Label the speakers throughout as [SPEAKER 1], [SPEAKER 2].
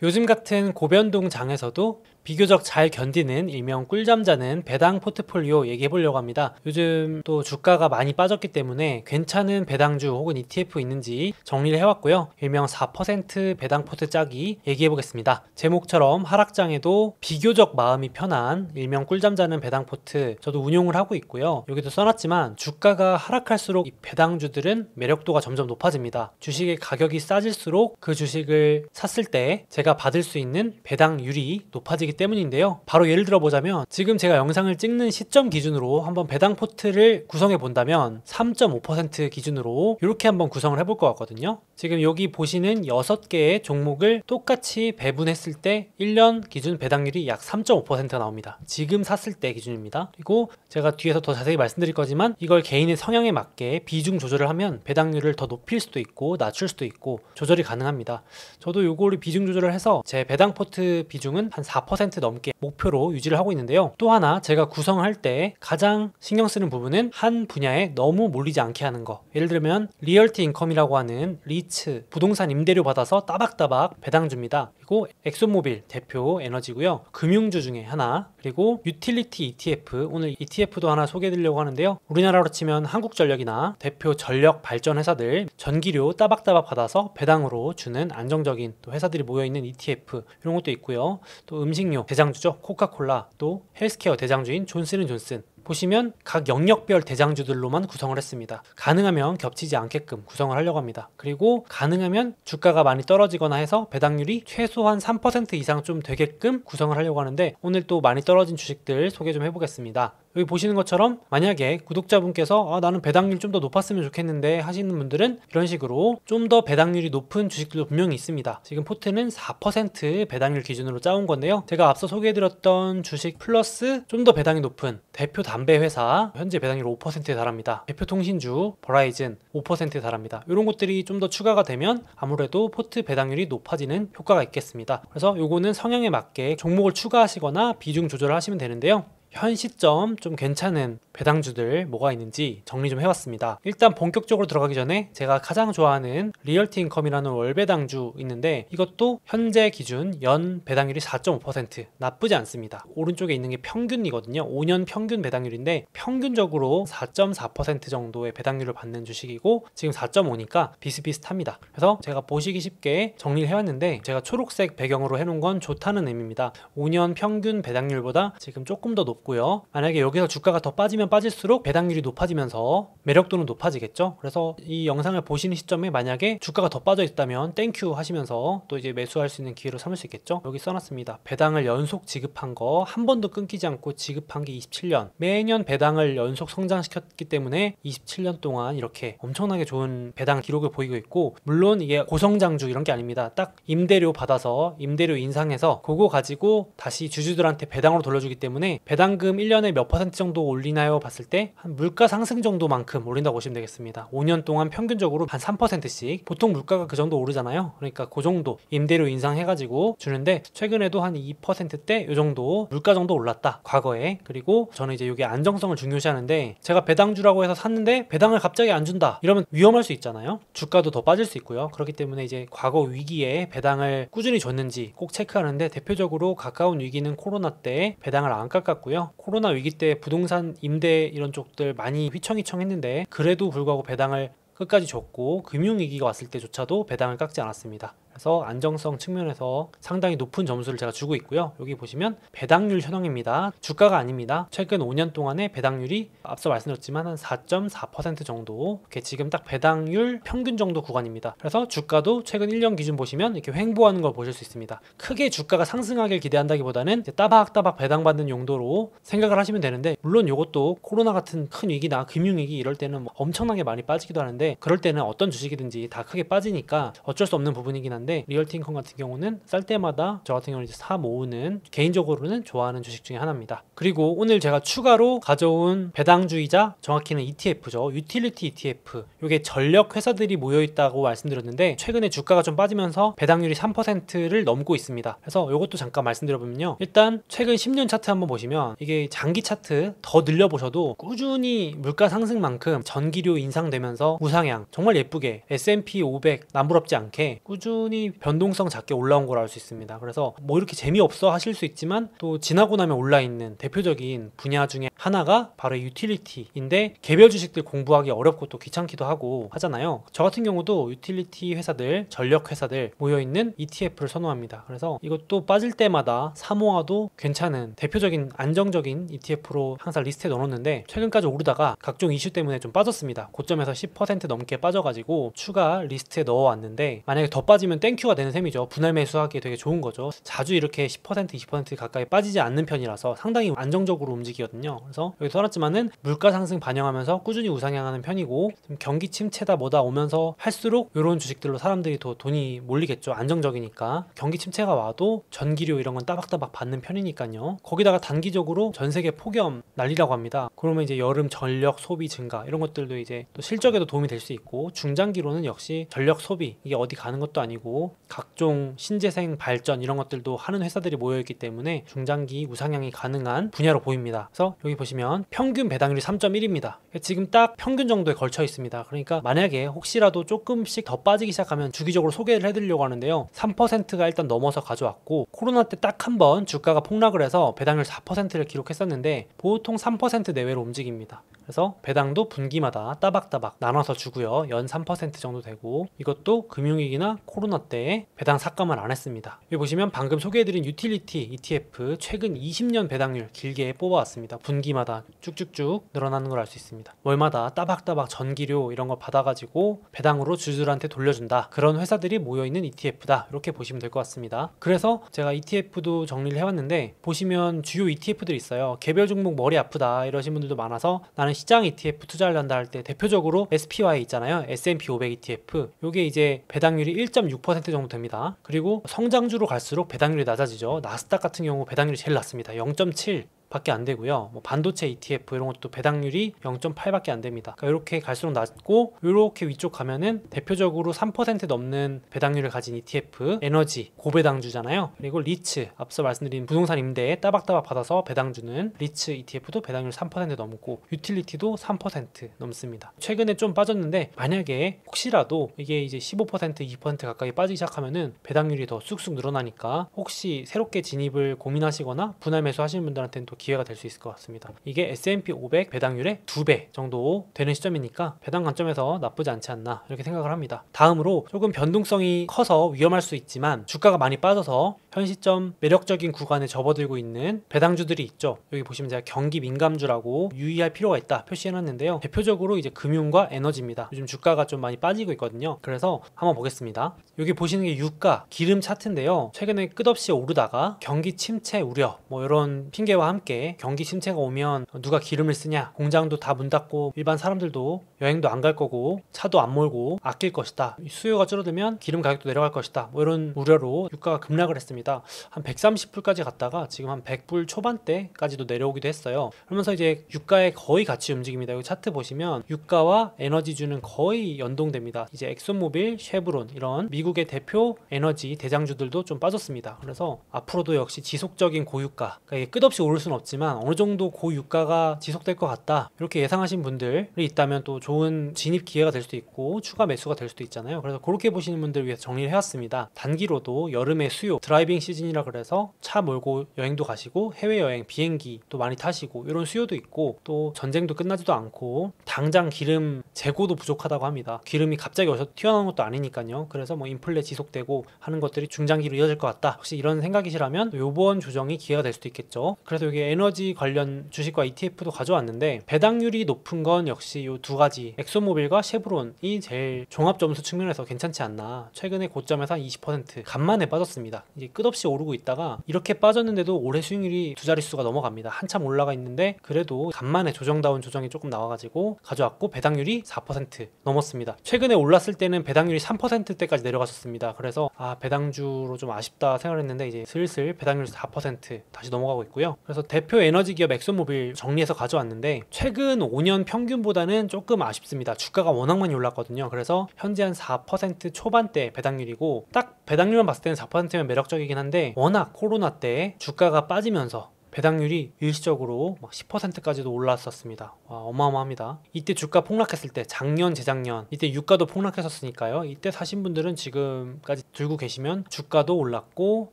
[SPEAKER 1] 요즘 같은 고변동 장에서도 비교적 잘 견디는 일명 꿀잠 자는 배당 포트폴리오 얘기해 보려고 합니다. 요즘 또 주가가 많이 빠졌기 때문에 괜찮은 배당주 혹은 ETF 있는지 정리를 해왔고요. 일명 4% 배당 포트 짜기 얘기해 보겠습니다. 제목처럼 하락장에도 비교적 마음이 편한 일명 꿀잠 자는 배당 포트 저도 운용을 하고 있고요. 여기도 써놨지만 주가가 하락할수록 이 배당주들은 매력도가 점점 높아집니다. 주식의 가격이 싸질수록 그 주식을 샀을 때 제가 받을 수 있는 배당률이 높아지기 때문인데요. 바로 예를 들어 보자면 지금 제가 영상을 찍는 시점 기준으로 한번 배당 포트를 구성해 본다면 3.5% 기준으로 이렇게 한번 구성을 해볼 것 같거든요. 지금 여기 보시는 6개의 종목을 똑같이 배분했을 때 1년 기준 배당률이 약 3.5%가 나옵니다. 지금 샀을 때 기준입니다. 그리고 제가 뒤에서 더 자세히 말씀드릴 거지만 이걸 개인의 성향에 맞게 비중 조절을 하면 배당률을 더 높일 수도 있고 낮출 수도 있고 조절이 가능합니다. 저도 요거를 비중 조절을 해서 제 배당 포트 비중은 한 4% 넘게 목표로 유지를 하고 있는데요. 또 하나 제가 구성할 때 가장 신경 쓰는 부분은 한 분야에 너무 몰리지 않게 하는 거. 예를 들면 리얼티 인컴이라고 하는 리츠 부동산 임대료 받아서 따박따박 배당 줍니다. 그리고 엑소모빌 대표 에너지고요. 금융주 중에 하나, 그리고 유틸리티 ETF, 오늘 ETF도 하나 소개해 드리려고 하는데요. 우리나라로 치면 한국전력이나 대표 전력 발전 회사들 전기료 따박따박 받아서 배당으로 주는 안정적인 또 회사들이 모여있는 ETF 이런 것도 있고요. 또 음식료 대장주죠. 코카콜라, 또 헬스케어 대장주인 존슨앤존슨 보시면 각 영역별 대장주들로만 구성을 했습니다. 가능하면 겹치지 않게끔 구성을 하려고 합니다. 그리고 가능하면 주가가 많이 떨어지거나 해서 배당률이 최소한 3% 이상 좀 되게끔 구성을 하려고 하는데 오늘 또 많이 떨어진 주식들 소개 좀 해보겠습니다. 여기 보시는 것처럼 만약에 구독자분께서 나는 배당률 좀 더 높았으면 좋겠는데 하시는 분들은 이런 식으로 좀 더 배당률이 높은 주식들도 분명히 있습니다. 지금 포트는 4% 배당률 기준으로 짜온 건데요. 제가 앞서 소개해드렸던 주식 플러스 좀 더 배당이 높은 대표 담배 회사 현재 배당률 5%에 달합니다. 대표 통신주 버라이즌 5%에 달합니다. 이런 것들이 좀 더 추가가 되면 아무래도 포트 배당률이 높아지는 효과가 있겠습니다. 그래서 요거는 성향에 맞게 종목을 추가하시거나 비중 조절을 하시면 되는데요. 현 시점 좀 괜찮은 배당주들 뭐가 있는지 정리 좀 해봤습니다. 일단 본격적으로 들어가기 전에 제가 가장 좋아하는 리얼티 인컴이라는 월배당주 있는데 이것도 현재 기준 연 배당률이 4.5% 나쁘지 않습니다. 오른쪽에 있는 게 평균이거든요. 5년 평균 배당률인데 평균적으로 4.4% 정도의 배당률을 받는 주식이고 지금 4.5니까 비슷비슷합니다. 그래서 제가 보시기 쉽게 정리를 해왔는데 제가 초록색 배경으로 해놓은 건 좋다는 의미입니다. 5년 평균 배당률보다 지금 조금 더 높고요. 만약에 여기서 주가가 더 빠지면 빠질수록 배당률이 높아지면서 매력도는 높아지겠죠. 그래서 이 영상을 보시는 시점에 만약에 주가가 더 빠져 있다면 땡큐 하시면서 또 이제 매수할 수 있는 기회로 삼을 수 있겠죠. 여기 써놨습니다. 배당을 연속 지급한 거 한 번도 끊기지 않고 지급한 게 27년 매년 배당을 연속 성장시켰기 때문에 27년 동안 이렇게 엄청나게 좋은 배당 기록을 보이고 있고 물론 이게 고성장주 이런 게 아닙니다. 딱 임대료 받아서 임대료 인상해서 그거 가지고 다시 주주들한테 배당으로 돌려주기 때문에 배당금 1년에 몇 퍼센트 정도 올리나요? 봤을 때 한 물가 상승 정도만큼 올린다고 보시면 되겠습니다. 5년 동안 평균적으로 한 3%씩 보통 물가가 그 정도 오르잖아요. 그러니까 그 정도 임대료 인상해가지고 주는데 최근에도 한 2%대 이 정도 물가 정도 올랐다 과거에. 그리고 저는 이제 이게 안정성을 중요시하는데 제가 배당주라고 해서 샀는데 배당을 갑자기 안 준다 이러면 위험할 수 있잖아요. 주가도 더 빠질 수 있고요. 그렇기 때문에 이제 과거 위기에 배당을 꾸준히 줬는지 꼭 체크하는데 대표적으로 가까운 위기는 코로나 때 배당을 안 깎았고요. 코로나 위기 때 부동산 임대 이런 쪽들 많이 휘청휘청했는데 그래도 불구하고 배당을 끝까지 줬고 금융위기가 왔을 때조차도 배당을 깎지 않았습니다. 그래서 안정성 측면에서 상당히 높은 점수를 제가 주고 있고요. 여기 보시면 배당률 현황입니다. 주가가 아닙니다. 최근 5년 동안의 배당률이 앞서 말씀드렸지만 한 4.4% 정도 이렇게 지금 딱 배당률 평균 정도 구간입니다. 그래서 주가도 최근 1년 기준 보시면 이렇게 횡보하는 걸 보실 수 있습니다. 크게 주가가 상승하길 기대한다기보다는 따박따박 배당받는 용도로 생각을 하시면 되는데 물론 이것도 코로나 같은 큰 위기나 금융위기 이럴 때는 엄청나게 많이 빠지기도 하는데 그럴 때는 어떤 주식이든지 다 크게 빠지니까 어쩔 수 없는 부분이긴 한데 리얼티 인컴 같은 경우는 쌀 때마다 저 같은 경우는 이제 사 모으는 개인적으로는 좋아하는 주식 중에 하나입니다. 그리고 오늘 제가 추가로 가져온 배당주이자 정확히는 ETF죠. 유틸리티 ETF. 이게 전력 회사들이 모여 있다고 말씀드렸는데 최근에 주가가 좀 빠지면서 배당률이 3%를 넘고 있습니다. 그래서 이것도 잠깐 말씀드려보면요. 일단 최근 10년 차트 한번 보시면 이게 장기 차트 더 늘려보셔도 꾸준히 물가 상승만큼 전기료 인상되면서 우상향 정말 예쁘게 S&P 500 남부럽지 않게 꾸준히 충분히 변동성 작게 올라온 걸 알 수 있습니다. 그래서 뭐 이렇게 재미없어 하실 수 있지만 또 지나고 나면 올라있는 대표적인 분야 중에 하나가 바로 유틸리티인데, 개별 주식들 공부하기 어렵고 또 귀찮기도 하고 하잖아요. 저 같은 경우도 유틸리티 회사들, 전력 회사들 모여있는 ETF를 선호합니다. 그래서 이것도 빠질 때마다 사모아도 괜찮은 대표적인 안정적인 ETF로 항상 리스트에 넣어놓는데, 최근까지 오르다가 각종 이슈 때문에 좀 빠졌습니다. 고점에서 10% 넘게 빠져가지고 추가 리스트에 넣어왔는데, 만약에 더 빠지면 땡큐가 되는 셈이죠. 분할 매수하기에 되게 좋은 거죠. 자주 이렇게 10% 20% 가까이 빠지지 않는 편이라서 상당히 안정적으로 움직이거든요. 그래서 여기 써놨지만은 물가 상승 반영하면서 꾸준히 우상향하는 편이고, 좀 경기 침체다 뭐다 오면서 할수록 이런 주식들로 사람들이 더 돈이 몰리겠죠. 안정적이니까. 경기 침체가 와도 전기료 이런 건 따박따박 받는 편이니까요. 거기다가 단기적으로 전 세계 폭염 난리라고 합니다. 그러면 이제 여름 전력 소비 증가 이런 것들도 이제 또 실적에도 도움이 될 수 있고, 중장기로는 역시 전력 소비, 이게 어디 가는 것도 아니고 각종 신재생 발전 이런 것들도 하는 회사들이 모여있기 때문에 중장기 우상향이 가능한 분야로 보입니다. 그래서 여기 보시면 평균 배당률이 3.1입니다. 지금 딱 평균 정도에 걸쳐 있습니다. 그러니까 만약에 혹시라도 조금씩 더 빠지기 시작하면 주기적으로 소개를 해드리려고 하는데요, 3%가 일단 넘어서 가져왔고, 코로나 때 딱 한 번 주가가 폭락을 해서 배당률 4%를 기록했었는데 보통 3% 내외로 움직입니다. 그래서 배당도 분기마다 따박따박 나눠서 주고요, 연 3% 정도 되고, 이것도 금융위기나 코로나 때 배당 삭감을 안 했습니다. 여기 보시면 방금 소개해드린 유틸리티 ETF 최근 20년 배당률 길게 뽑아왔습니다. 분기마다 쭉쭉쭉 늘어나는 걸 알 수 있습니다. 월마다 따박따박 전기료 이런 거 받아가지고 배당으로 주주들한테 돌려준다, 그런 회사들이 모여있는 ETF다, 이렇게 보시면 될 것 같습니다. 그래서 제가 ETF도 정리를 해왔는데, 보시면 주요 ETF들이 있어요. 개별 종목 머리 아프다 이러신 분들도 많아서 나는 시장 ETF 투자를 한다 할 때 대표적으로 SPY 있잖아요. S&P 500 ETF. 요게 이제 배당률이 1.6% 정도 됩니다. 그리고 성장주로 갈수록 배당률이 낮아지죠. 나스닥 같은 경우 배당률이 제일 낮습니다. 0.7 밖에 안 되고요. 뭐 반도체 ETF 이런 것도 배당률이 0.8밖에 안 됩니다. 그러니까 이렇게 갈수록 낮고, 이렇게 위쪽 가면은 대표적으로 3% 넘는 배당률을 가진 ETF, 에너지 고배당주잖아요. 그리고 리츠, 앞서 말씀드린 부동산 임대에 따박따박 받아서 배당주는 리츠 ETF도 배당률 3% 넘고, 유틸리티도 3% 넘습니다. 최근에 좀 빠졌는데, 만약에 혹시라도 이게 이제 15% 2% 가까이 빠지기 시작하면은 배당률이 더 쑥쑥 늘어나니까, 혹시 새롭게 진입을 고민하시거나 분할 매수 하시는 분들한테는 또 기회가 될 수 있을 것 같습니다. 이게 S&P 500 배당률의 2배 정도 되는 시점이니까 배당 관점에서 나쁘지 않지 않나, 이렇게 생각을 합니다. 다음으로 조금 변동성이 커서 위험할 수 있지만 주가가 많이 빠져서 현 시점 매력적인 구간에 접어들고 있는 배당주들이 있죠. 여기 보시면 제가 경기 민감주라고 유의할 필요가 있다 표시해놨는데요, 대표적으로 이제 금융과 에너지입니다. 요즘 주가가 좀 많이 빠지고 있거든요. 그래서 한번 보겠습니다. 여기 보시는 게 유가 기름 차트인데요, 최근에 끝없이 오르다가 경기 침체 우려 뭐 이런 핑계와 함께 경기 침체가 오면 누가 기름을 쓰냐, 공장도 다 문 닫고 일반 사람들도 여행도 안 갈 거고 차도 안 몰고 아낄 것이다, 수요가 줄어들면 기름 가격도 내려갈 것이다, 뭐 이런 우려로 유가가 급락을 했습니다. 한 130불까지 갔다가 지금 한 100불 초반대까지도 내려오기도 했어요. 그러면서 이제 유가에 거의 같이 움직입니다. 여기 차트 보시면 유가와 에너지주는 거의 연동됩니다. 이제 엑소모빌, 쉐브론 이런 미국의 대표 에너지 대장주들도 좀 빠졌습니다. 그래서 앞으로도 역시 지속적인 고유가, 그러니까 이게 끝없이 오를 수는 없지만 어느 정도 고유가가 지속될 것 같다, 이렇게 예상하신 분들이 있다면 또 좋은 진입 기회가 될 수도 있고 추가 매수가 될 수도 있잖아요. 그래서 그렇게 보시는 분들을 위해서 정리를 해왔습니다. 단기로도 여름의 수요, 드라이빙 시즌이라 그래서 차 몰고 여행도 가시고 해외여행 비행기 또 많이 타시고 이런 수요도 있고, 또 전쟁도 끝나지도 않고 당장 기름 재고도 부족하다고 합니다. 기름이 갑자기 어디서 튀어나온 것도 아니니까요. 그래서 뭐 인플레 지속되고 하는 것들이 중장기로 이어질 것 같다, 혹시 이런 생각이시라면 요번 조정이 기회가 될 수도 있겠죠. 그래서 여기 에너지 관련 주식과 ETF도 가져왔는데, 배당률이 높은 건 역시 요 두 가지 엑소모빌과 쉐브론이 제일 종합점수 측면에서 괜찮지 않나. 최근에 고점에서 한 20% 간만에 빠졌습니다. 이제 끝없이 오르고 있다가 이렇게 빠졌는데도 올해 수익률이 두 자릿수가 넘어갑니다. 한참 올라가 있는데 그래도 간만에 조정다운 조정이 조금 나와가지고 가져왔고, 배당률이 4% 넘었습니다. 최근에 올랐을 때는 배당률이 3%대까지 내려갔었습니다. 그래서 배당주로 좀 아쉽다 생각을 했는데, 이제 슬슬 배당률 4% 다시 넘어가고 있고요. 그래서 대표 에너지 기업 엑소모빌 정리해서 가져왔는데, 최근 5년 평균보다는 조금 아쉽습니다. 주가가 워낙 많이 올랐거든요. 그래서 현재 한 4% 초반대 배당률이고, 딱 배당률만 봤을 때는 4%면 매력적이긴 한데, 워낙 코로나 때 주가가 빠지면서 배당률이 일시적으로 막 10%까지도 올랐었습니다. 와, 어마어마합니다. 이때 주가 폭락했을 때 작년, 재작년 이때 유가도 폭락했었으니까요. 이때 사신 분들은 지금까지 들고 계시면 주가도 올랐고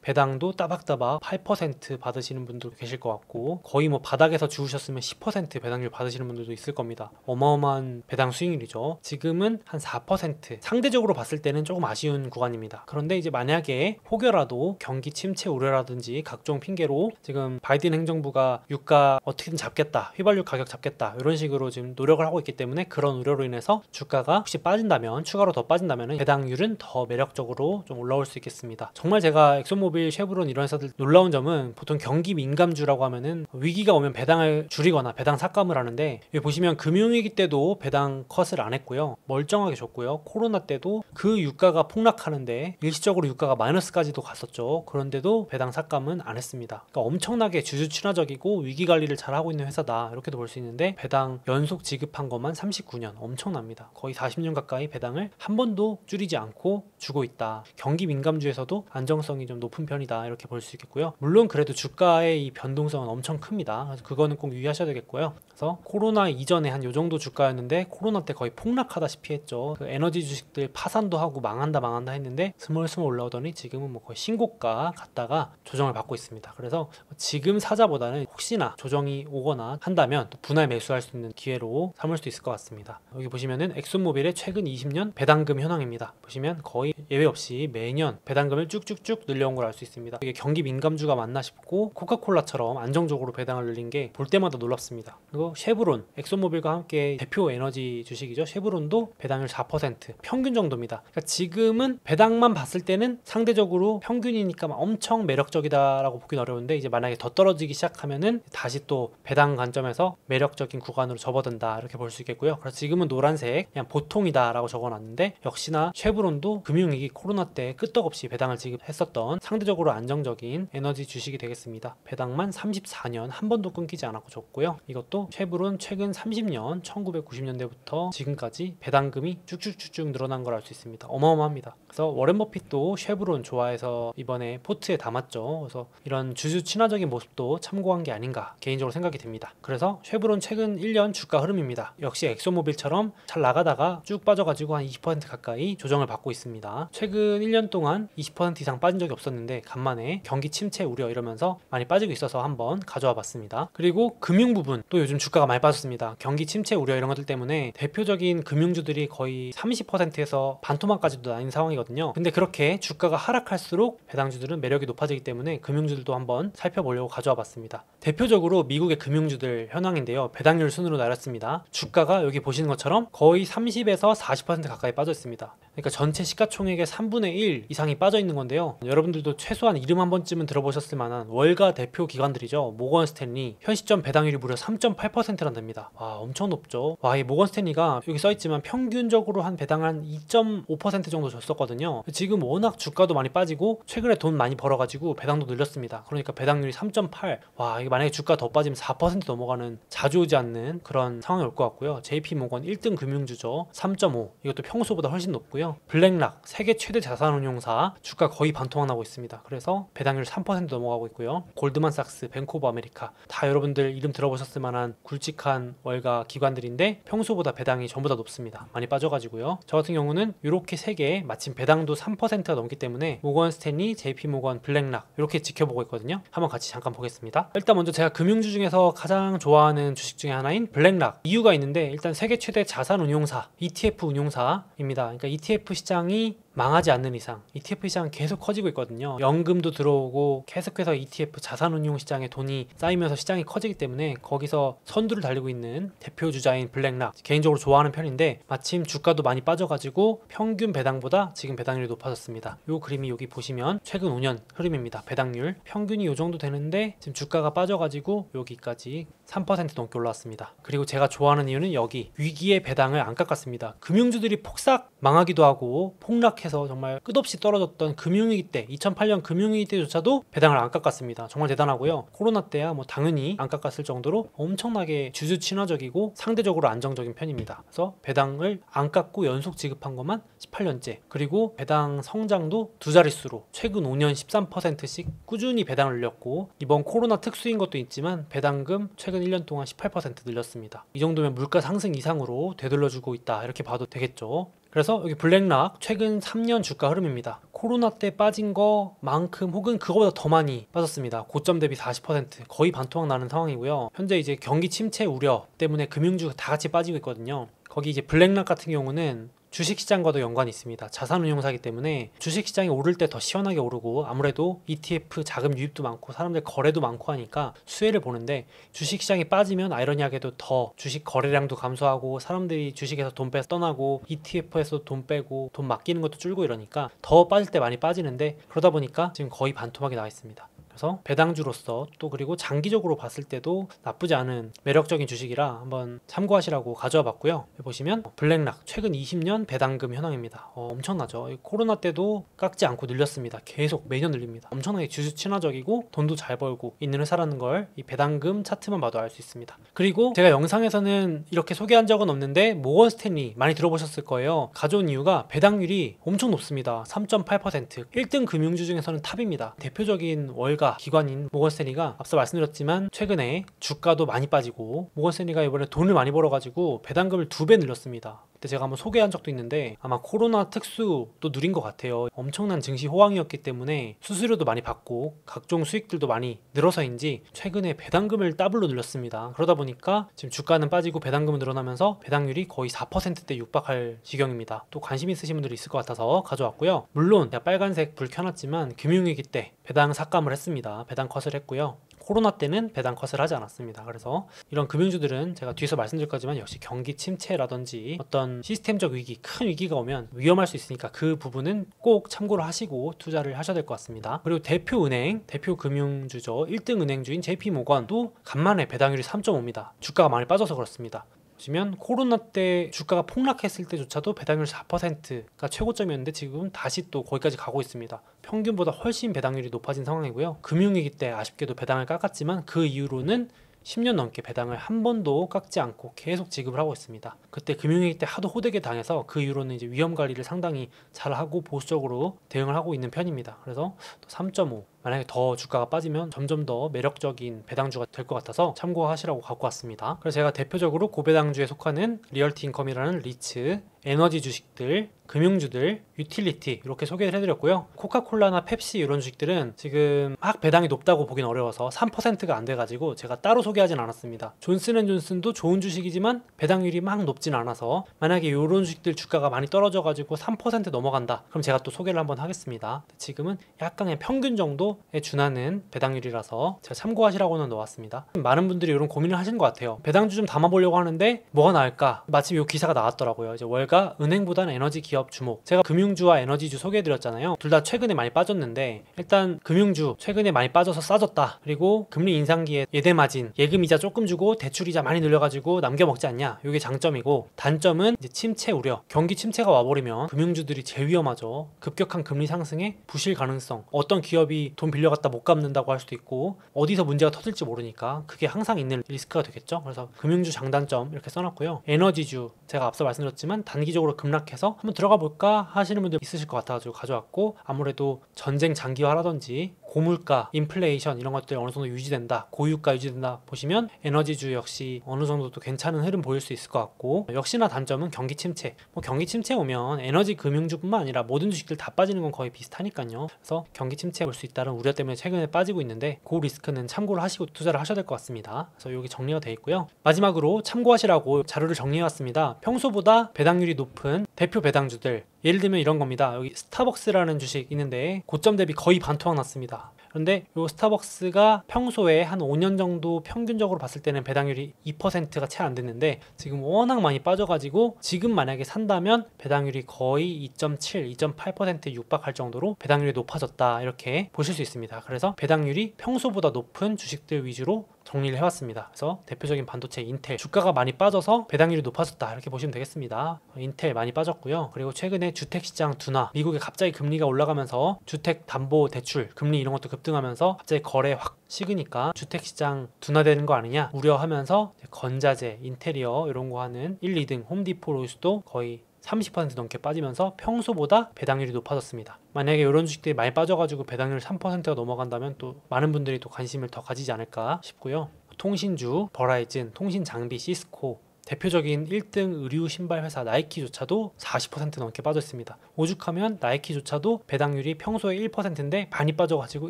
[SPEAKER 1] 배당도 따박따박 8% 받으시는 분도 계실 것 같고 거의 뭐 바닥에서 주우셨으면 10% 배당률 받으시는 분들도 있을 겁니다. 어마어마한 배당 수익률이죠. 지금은 한 4%, 상대적으로 봤을 때는 조금 아쉬운 구간입니다. 그런데 이제 만약에 혹여라도 경기 침체 우려라든지 각종 핑계로 지금 바이든 행정부가 유가 어떻게든 잡겠다, 휘발유 가격 잡겠다 이런 식으로 지금 노력을 하고 있기 때문에 그런 우려로 인해서 주가가 혹시 빠진다면, 추가로 더 빠진다면 배당률은 더 매력적으로 좀 올라올 수 있겠습니다. 정말 제가 엑소모빌, 쉐브론 이런 회사들 놀라운 점은 보통 경기 민감주라고 하면은 위기가 오면 배당을 줄이거나 배당 삭감을 하는데, 여기 보시면 금융위기 때도 배당 컷을 안 했고요. 멀쩡하게 줬고요. 코로나 때도 그 유가가 폭락하는데 일시적으로 유가가 마이너스까지도 갔었죠. 그런데도 배당 삭감은 안 했습니다. 그러니까 엄청나게 주주 친화적이고 위기 관리를 잘하고 있는 회사다 이렇게도 볼 수 있는데, 배당 연속 지급한 것만 39년, 엄청납니다. 거의 40년 가까이 배당을 한 번도 줄이지 않고 주고 있다. 경기 민감주에서도 안정성이 좀 높은 편이다 이렇게 볼 수 있겠고요. 물론 그래도 주가의 이 변동성은 엄청 큽니다. 그래서 그거는 꼭 유의하셔야 되겠고요. 그래서 코로나 이전에 한 요 정도 주가였는데 코로나 때 거의 폭락하다시피 했죠. 그 에너지 주식들 파산도 하고 망한다 했는데 스멀스멀 올라오더니 지금은 뭐 거의 신고가 갔다가 조정을 받고 있습니다. 그래서 지금 사자보다는 혹시나 조정이 오거나 한다면 또 분할 매수할 수 있는 기회로 삼을 수 있을 것 같습니다. 여기 보시면은 엑소모빌의 최근 20년 배당금 현황입니다. 보시면 거의 예외 없이 매년 배당금을 쭉쭉쭉 늘려온 걸 알 수 있습니다. 이게 경기 민감주가 맞나 싶고 코카콜라처럼 안정적으로 배당을 늘린 게 볼 때마다 놀랍습니다. 그리고 쉐브론, 엑소모빌과 함께 대표 에너지 주식이죠. 쉐브론도 배당률 4%, 평균 정도입니다. 그러니까 지금은 배당만 봤을 때는 상대적으로 평균이니까 엄청 매력적이다라고 보긴 어려운데, 이제 만약에 더 떨어지기 시작하면은 다시 또 배당 관점에서 매력적인 구간으로 접어든다 이렇게 볼 수 있겠고요. 그래서 지금은 노란색 그냥 보통이다라고 적어놨는데, 역시나 쉐브론도 금융위기 코로나 때 끄떡없이 배당을 지급했었던 상대적으로 안정적인 에너지 주식이 되겠습니다. 배당만 34년 한 번도 끊기지 않았고 줬고요. 이것도 쉐브론 최근 30년 1990년대부터 지금까지 배당금이 쭉쭉쭉쭉 늘어난 걸 알 수 있습니다. 어마어마합니다. 그래서 워렌 버핏도 쉐브론 좋아해서 이번에 포트에 담았죠. 그래서 이런 주주 친화적인 모습도 참고한 게 아닌가 개인적으로 생각이 듭니다. 그래서 쉐브론 최근 1년 주가 흐름입니다. 역시 엑소모빌처럼 잘 나가다가 쭉 빠져가지고 한 20% 가까이 조정을 받고 있습니다. 최근 1년 동안 20% 이상 빠진 적이 없었는데 간만에 경기 침체 우려 이러면서 많이 빠지고 있어서 한번 가져와 봤습니다. 그리고 금융 부분 또 요즘 주가가 많이 빠졌습니다. 경기 침체 우려 이런 것들 때문에 대표적인 금융주들이 거의 30%에서 반토막까지도 나뉜 상황이거든요. 근데 그렇게 주가가 하락할수록 배당주들은 매력이 높아지기 때문에 금융주들도 한번 살펴보려고 가져와 봤습니다. 대표적으로 미국의 금융주들 현황인데요. 배당률 순으로 나눴습니다. 주가가 여기 보시는 것처럼 거의 30에서 40% 가까이 빠져 있습니다. 그러니까 전체 시가총액의 3분의 1 이상이 빠져 있는 건데요. 여러분들도 최소한 이름 한 번쯤은 들어보셨을 만한 월가 대표 기관들이죠. 모건 스탠리, 현 시점 배당률이 무려 3.8%란답니다. 와, 엄청 높죠. 와, 이 모건 스탠리가 여기 써있지만 평균적으로 한 배당 한 2.5% 정도 줬었거든요. 지금 워낙 주가도 많이 빠지고 최근에 돈 많이 벌어가지고 배당도 늘렸습니다. 그러니까 배당률이 3.8. 와, 이게 만약에 주가 더 빠지면 4% 넘어가는, 자주 오지 않는 그런 상황이 올 것 같고요. JP 모건 1등 금융주죠. 3.5. 이것도 평소보다 훨씬 높고요. 블랙락, 세계 최대 자산운용사, 주가 거의 반토막 나고 있습니다. 그래서 배당률 3% 넘어가고 있고요. 골드만삭스, 뱅크 오브 아메리카, 다 여러분들 이름 들어보셨을 만한 굵직한 월가 기관들인데 평소보다 배당이 전부 다 높습니다. 많이 빠져가지고요. 저 같은 경우는 이렇게 3개 마침 배당도 3%가 넘기 때문에 모건 스탠리, JP 모건, 블랙락 이렇게 지켜보고 있거든요. 한번 같이 잠깐 보겠습니다. 일단 먼저 제가 금융주 중에서 가장 좋아하는 주식 중에 하나인 블랙락, 이유가 있는데, 일단 세계 최대 자산운용사, ETF 운용사입니다. 그러니까 ETF 시장이 망하지 않는 이상 ETF 시장은 계속 커지고 있거든요. 연금도 들어오고 계속해서 ETF 자산운용 시장에 돈이 쌓이면서 시장이 커지기 때문에 거기서 선두를 달리고 있는 대표 주자인 블랙락, 개인적으로 좋아하는 편인데 마침 주가도 많이 빠져가지고 평균 배당보다 지금 배당률이 높아졌습니다. 이 그림이 여기 보시면 최근 5년 흐름입니다. 배당률 평균이 이 정도 되는데 지금 주가가 빠져가지고 여기까지 3% 넘게 올라왔습니다. 그리고 제가 좋아하는 이유는 여기 위기의 배당을 안 깎았습니다. 금융주들이 폭삭 망하기도 하고 폭락해서 폭락해서 정말 끝없이 떨어졌던 금융위기 때 2008년 금융위기 때조차도 배당을 안 깎았습니다. 정말 대단하고요. 코로나 때야 뭐 당연히 안 깎았을 정도로 엄청나게 주주 친화적이고 상대적으로 안정적인 편입니다. 그래서 배당을 안 깎고 연속 지급한 것만 18년째, 그리고 배당 성장도 두 자릿수로 최근 5년 13%씩 꾸준히 배당을 늘렸고, 이번 코로나 특수인 것도 있지만 배당금 최근 1년 동안 18% 늘렸습니다. 이 정도면 물가 상승 이상으로 되돌려주고 있다 이렇게 봐도 되겠죠. 그래서 여기 블랙락 최근 3년 주가 흐름입니다. 코로나 때 빠진 거만큼 혹은 그거보다 더 많이 빠졌습니다. 고점 대비 40%, 거의 반토막 나는 상황이고요. 현재 이제 경기 침체 우려 때문에 금융주가 다 같이 빠지고 있거든요. 거기 이제 블랙락 같은 경우는 주식시장과도 연관이 있습니다. 자산운용사이기 때문에 주식시장이 오를 때 더 시원하게 오르고, 아무래도 ETF 자금 유입도 많고 사람들 거래도 많고 하니까 수혜를 보는데, 주식시장이 빠지면 아이러니하게도 더 주식 거래량도 감소하고 사람들이 주식에서 돈 빼서 떠나고 ETF에서 돈 빼고 돈 맡기는 것도 줄고 이러니까 더 빠질 때 많이 빠지는데, 그러다 보니까 지금 거의 반토막이 나와 있습니다. 그래서 배당주로서 또 그리고 장기적으로 봤을 때도 나쁘지 않은 매력적인 주식이라 한번 참고하시라고 가져와 봤고요. 여기 보시면 블랙락 최근 20년 배당금 현황입니다. 엄청나죠. 코로나 때도 깎지 않고 늘렸습니다. 계속 매년 늘립니다. 엄청나게 주주 친화적이고 돈도 잘 벌고 있는 회사라는 걸 이 배당금 차트만 봐도 알 수 있습니다. 그리고 제가 영상에서는 이렇게 소개한 적은 없는데 모건 스탠리 많이 들어보셨을 거예요. 가져온 이유가 배당률이 엄청 높습니다. 3.8%, 1등 금융주 중에서는 탑입니다. 대표적인 월가 기관인 모건 스탠리가 앞서 말씀드렸지만 최근에 주가도 많이 빠지고, 모건 스탠리가 이번에 돈을 많이 벌어가지고 배당금을 2배 늘렸습니다. 그때 제가 한번 소개한 적도 있는데 아마 코로나 특수도 누린 것 같아요. 엄청난 증시 호황이었기 때문에 수수료도 많이 받고 각종 수익들도 많이 늘어서인지 최근에 배당금을 더블로 늘렸습니다. 그러다 보니까 지금 주가는 빠지고 배당금은 늘어나면서 배당률이 거의 4%대 육박할 지경입니다. 또 관심 있으신 분들이 있을 것 같아서 가져왔고요. 물론 제가 빨간색 불 켜놨지만 금융위기 때 배당 삭감을 했습니다. 배당 컷을 했고요. 코로나 때는 배당 컷을 하지 않았습니다. 그래서 이런 금융주들은 제가 뒤에서 말씀드릴 거지만 역시 경기 침체라든지 어떤 시스템적 위기, 큰 위기가 오면 위험할 수 있으니까 그 부분은 꼭 참고를 하시고 투자를 하셔야 될 것 같습니다. 그리고 대표 은행, 대표 금융주죠. 1등 은행주인 JP모건도 간만에 배당률이 3.5입니다. 주가가 많이 빠져서 그렇습니다. 보시면 코로나 때 주가가 폭락했을 때조차도 배당률 4%가 최고점이었는데 지금 다시 또 거기까지 가고 있습니다. 평균보다 훨씬 배당률이 높아진 상황이고요. 금융위기 때 아쉽게도 배당을 깎았지만 그 이후로는 10년 넘게 배당을 한 번도 깎지 않고 계속 지급을 하고 있습니다. 그때 금융위기 때 하도 호되게 당해서 그 이후로는 이제 위험 관리를 상당히 잘하고 보수적으로 대응을 하고 있는 편입니다. 그래서 또 3.5, 만약에 더 주가가 빠지면 점점 더 매력적인 배당주가 될 것 같아서 참고하시라고 갖고 왔습니다. 그래서 제가 대표적으로 고배당주에 속하는 리얼티 인컴이라는 리츠, 에너지 주식들, 금융주들, 유틸리티 이렇게 소개를 해드렸고요. 코카콜라나 펩시 이런 주식들은 지금 막 배당이 높다고 보긴 어려워서 3%가 안 돼가지고 제가 따로 소개하진 않았습니다. 존슨앤존슨도 좋은 주식이지만 배당률이 막 높진 않아서 만약에 이런 주식들 주가가 많이 떨어져가지고 3% 넘어간다, 그럼 제가 또 소개를 한번 하겠습니다. 지금은 약간 그냥 평균 정도에 준하는 배당률이라서 제가 참고하시라고는 넣었습니다. 많은 분들이 이런 고민을 하시는 것 같아요. 배당주 좀 담아보려고 하는데 뭐가 나을까? 마침 이 기사가 나왔더라고요. 이제 월가 은행보다는 에너지 기업 주목. 제가 금융주와 에너지주 소개해드렸잖아요. 둘 다 최근에 많이 빠졌는데, 일단 금융주 최근에 많이 빠져서 싸졌다. 그리고 금리 인상기에 예대마진, 예금이자 조금 주고 대출이자 많이 늘려가지고 남겨먹지 않냐, 이게 장점이고, 단점은 이제 침체 우려. 경기 침체가 와버리면 금융주들이 제일 위험하죠. 급격한 금리 상승에 부실 가능성, 어떤 기업이 돈 빌려갔다 못 갚는다고 할 수도 있고 어디서 문제가 터질지 모르니까 그게 항상 있는 리스크가 되겠죠. 그래서 금융주 장단점 이렇게 써놨고요. 에너지주 제가 앞서 말씀드렸지만 단기적으로 급락해서 한번 들어가 볼까 하시는 분들 있으실 것 같아가지고 가져왔고, 아무래도 전쟁 장기화라든지 고물가, 인플레이션 이런 것들 어느 정도 유지된다, 고유가 유지된다 보시면 에너지주 역시 어느 정도 또 괜찮은 흐름 보일 수 있을 것 같고, 역시나 단점은 경기 침체. 경기 침체 오면 에너지 금융주뿐만 아니라 모든 주식들 다 빠지는 건 거의 비슷하니까요. 그래서 경기 침체 올 수 있다는 우려 때문에 최근에 빠지고 있는데 그 리스크는 참고를 하시고 투자를 하셔야 될 것 같습니다. 그래서 여기 정리가 되어 있고요. 마지막으로 참고하시라고 자료를 정리해왔습니다. 평소보다 배당률이 높은 대표 배당주들, 예를 들면 이런 겁니다. 여기 스타벅스라는 주식 있는데 고점 대비 거의 반토막 났습니다. 그런데 이 스타벅스가 평소에 한 5년 정도 평균적으로 봤을 때는 배당률이 2%가 채 안 됐는데 지금 워낙 많이 빠져가지고 지금 만약에 산다면 배당률이 거의 2.7, 2.8%에 육박할 정도로 배당률이 높아졌다, 이렇게 보실 수 있습니다. 그래서 배당률이 평소보다 높은 주식들 위주로 정리를 해왔습니다. 그래서 대표적인 반도체 인텔 주가가 많이 빠져서 배당률이 높아졌다 이렇게 보시면 되겠습니다. 인텔 많이 빠졌고요. 그리고 최근에 주택시장 둔화, 미국에 갑자기 금리가 올라가면서 주택담보대출 금리 이런 것도 급등하면서 갑자기 거래 확 식으니까 주택시장 둔화되는 거 아니냐 우려하면서 건자재, 인테리어 이런 거 하는 1, 2등 홈디포, 로이스도 거의 30% 넘게 빠지면서 평소보다 배당률이 높아졌습니다. 만약에 이런 주식들이 많이 빠져가지고 배당률 3%가 넘어간다면 또 많은 분들이 또 관심을 더 가지지 않을까 싶고요. 통신주, 버라이즌, 통신장비, 시스코, 대표적인 1등 의류 신발 회사 나이키조차도 40% 넘게 빠졌습니다. 오죽하면 나이키조차도 배당률이 평소에 1%인데 많이 빠져가지고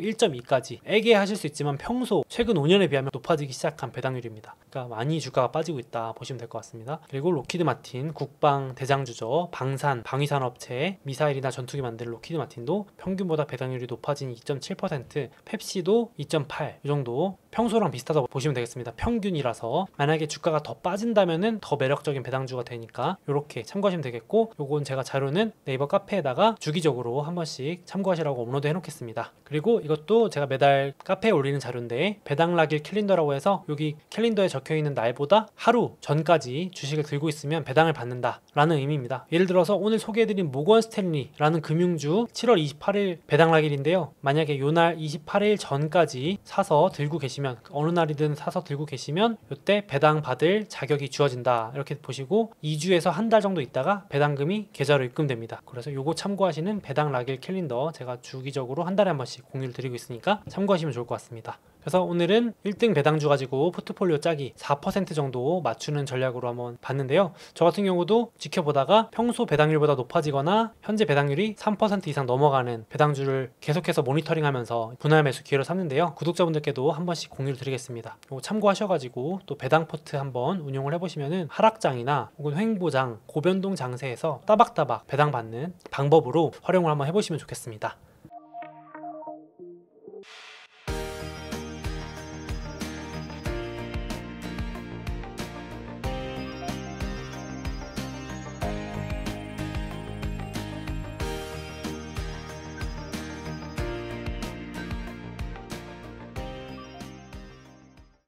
[SPEAKER 1] 1.2까지 애기하실 수 있지만 평소 최근 5년에 비하면 높아지기 시작한 배당률입니다. 그러니까 많이 주가가 빠지고 있다 보시면 될 것 같습니다. 그리고 로키드 마틴, 국방 대장주죠. 방산, 방위산업체, 미사일이나 전투기 만드는 로키드 마틴도 평균보다 배당률이 높아진 2.7%, 펩시도 2.8 이 정도 평소랑 비슷하다고 보시면 되겠습니다. 평균이라서 만약에 주가가 더 빠진다면은 더 매력적인 배당주가 되니까 이렇게 참고하시면 되겠고, 요건 제가 자료는 네이버 카페에다가 주기적으로 한 번씩 참고하시라고 업로드 해놓겠습니다. 그리고 이것도 제가 매달 카페에 올리는 자료인데 배당락일 캘린더라고 해서 여기 캘린더에 적혀있는 날보다 하루 전까지 주식을 들고 있으면 배당을 받는다 라는 의미입니다. 예를 들어서 오늘 소개해드린 모건 스탠리라는 금융주 7월 28일 배당락일인데요. 만약에 요날 28일 전까지 사서 들고 계시면, 어느 날이든 사서 들고 계시면 이때 배당 받을 자격이 주어진다 이렇게 보시고 2주에서 한 달 정도 있다가 배당금이 계좌로 입금됩니다. 그래서 요거 참고하시는 배당 락일 캘린더 제가 주기적으로 한 달에 한 번씩 공유를 드리고 있으니까 참고하시면 좋을 것 같습니다. 그래서 오늘은 1등 배당주 가지고 포트폴리오 짜기 4% 정도 맞추는 전략으로 한번 봤는데요. 저 같은 경우도 지켜보다가 평소 배당률보다 높아지거나 현재 배당률이 3% 이상 넘어가는 배당주를 계속해서 모니터링하면서 분할 매수 기회로 삼는데요. 구독자분들께도 한 번씩 공유를 드리겠습니다. 이거 참고하셔가지고 또 배당 포트 한번 운용을 해보시면은 하락장이나 혹은 횡보장, 고변동 장세에서 따박따박 배당 받는 방법으로 활용을 한번 해보시면 좋겠습니다.